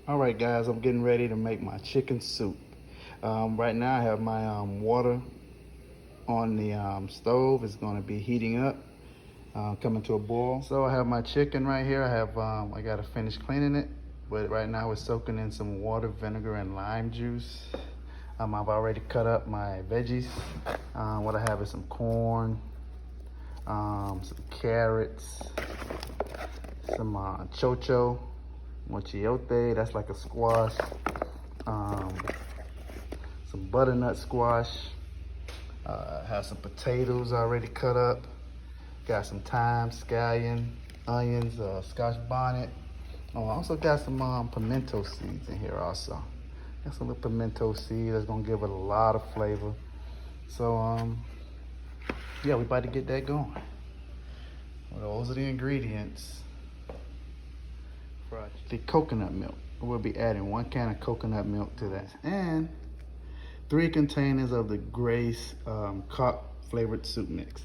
All right, guys, I'm getting ready to make my chicken soup. Right now, I have my water on the stove. It's going to be heating up, coming to a boil. So I have my chicken right here. I got to finish cleaning it, but right now it's soaking in some water, vinegar, and lime juice. I've already cut up my veggies. What I have is some corn, some carrots, some chocho, mochiote, that's like a squash, um, some butternut squash, have some potatoes already cut up, got some thyme, scallion, onions, scotch bonnet. Oh, I also got some pimento seeds in here also. Got some little pimento seeds that's gonna give it a lot of flavor. So yeah, we about to get that going. Well, those are the ingredients. The coconut milk. We'll be adding 1 can of coconut milk to that, and 3 containers of the Grace Cock flavored soup mix.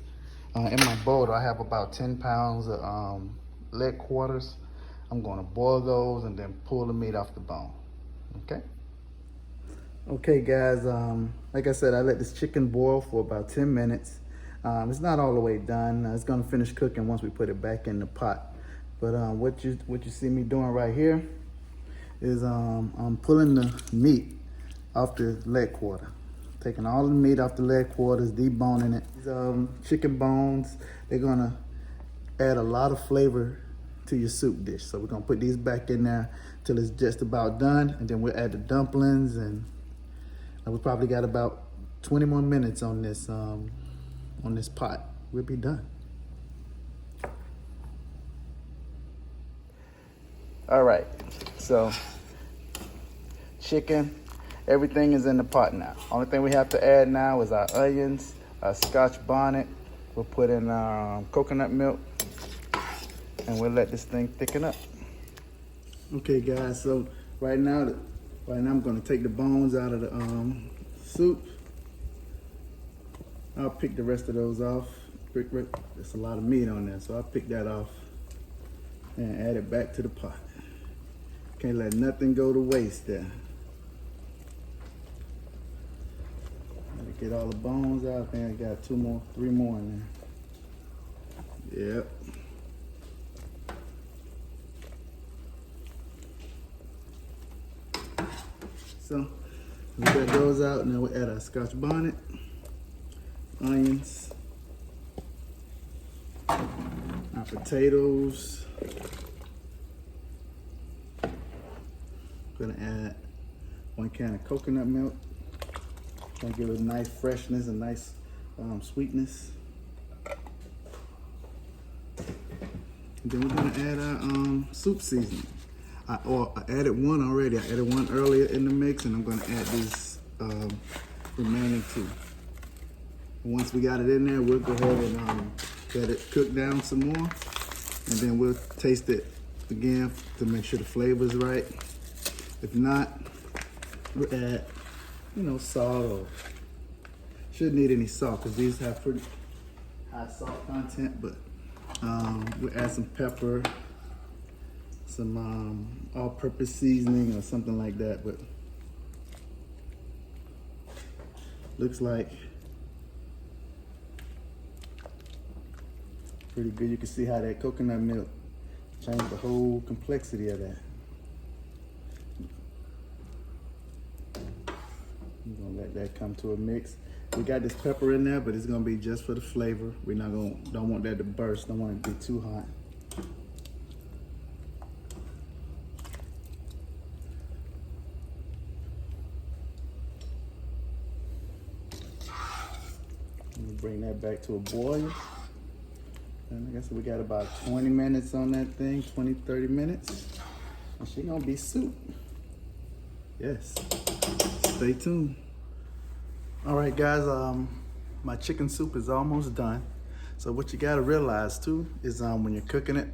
In my bowl, I have about 10 pounds of leg quarters. I'm going to boil those and then pull the meat off the bone. Okay. Okay, guys. Like I said, I let this chicken boil for about 10 minutes. It's not all the way done. It's going to finish cooking once we put it back in the pot. But what you see me doing right here is I'm pulling the meat off the leg quarter, taking all the meat off the leg quarters, deboning it. These chicken bones, they're gonna add a lot of flavor to your soup dish. So we're gonna put these back in there till it's just about done, and then we'll add the dumplings, and we probably got about 20 more minutes on this pot. We'll be done. All right, so chicken, everything is in the pot now. Only thing we have to add now is our onions, our scotch bonnet. We'll put in our coconut milk, and we'll let this thing thicken up. Okay, guys, so right now I'm gonna take the bones out of the soup. I'll pick the rest of those off. There's a lot of meat on there, so I'll pick that off and add it back to the pot. Can't let nothing go to waste there. Gotta get all the bones out. I think I got 3 more in there. Yep. So we got those out. Now we'll add our scotch bonnet, onions, our potatoes. Gonna add 1 can of coconut milk. Gonna give it a nice freshness, a nice sweetness. And then we're gonna add our soup seasoning. I added 1 already. I added 1 earlier in the mix, and I'm gonna add these remaining 2. Once we got it in there, we'll go ahead and let it cook down some more, and then we'll taste it again to make sure the flavor's right. If not, we'll add, salt, or shouldn't need any salt because these have pretty high salt content, but we'll add some pepper, some all-purpose seasoning or something like that, but looks like pretty good. You can see how that coconut milk changed the whole complexity of that. I'm gonna let that come to a mix. We got this pepper in there, but it's gonna be just for the flavor. We're not don't want that to burst. Don't want it to be too hot. Let me bring that back to a boil. And like I said, we got about 20 minutes on that thing, 20, 30 minutes. And she gonna be soup. Yes, stay tuned. All right, guys, my chicken soup is almost done. So what you gotta realize too is when you're cooking it,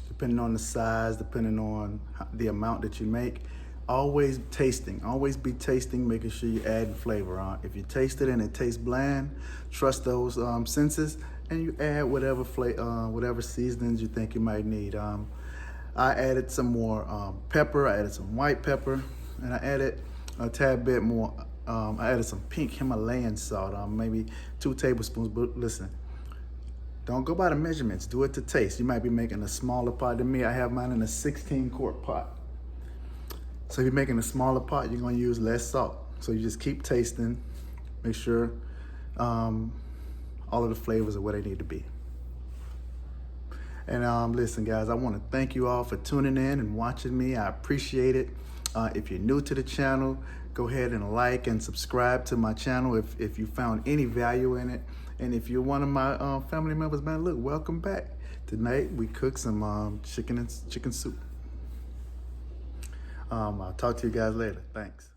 depending on the size, depending on the amount that you make, always be tasting, making sure you add flavor on. If you taste it and it tastes bland, trust those senses, and you add whatever seasonings you think you might need. I added some more pepper. I added some white pepper, and I added a tad bit more. I added some pink Himalayan salt, maybe 2 tablespoons. But listen, don't go by the measurements. Do it to taste. You might be making a smaller pot than me. I have mine in a 16-quart pot. So if you're making a smaller pot, you're gonna use less salt. So you just keep tasting, make sure all of the flavors are where they need to be. And listen, guys, I wanna thank you all for tuning in and watching me. I appreciate it. If you're new to the channel, go ahead and like and subscribe to my channel if you found any value in it. And if you're one of my family members, man, look, welcome back. Tonight we cooked some chicken soup. I'll talk to you guys later. Thanks.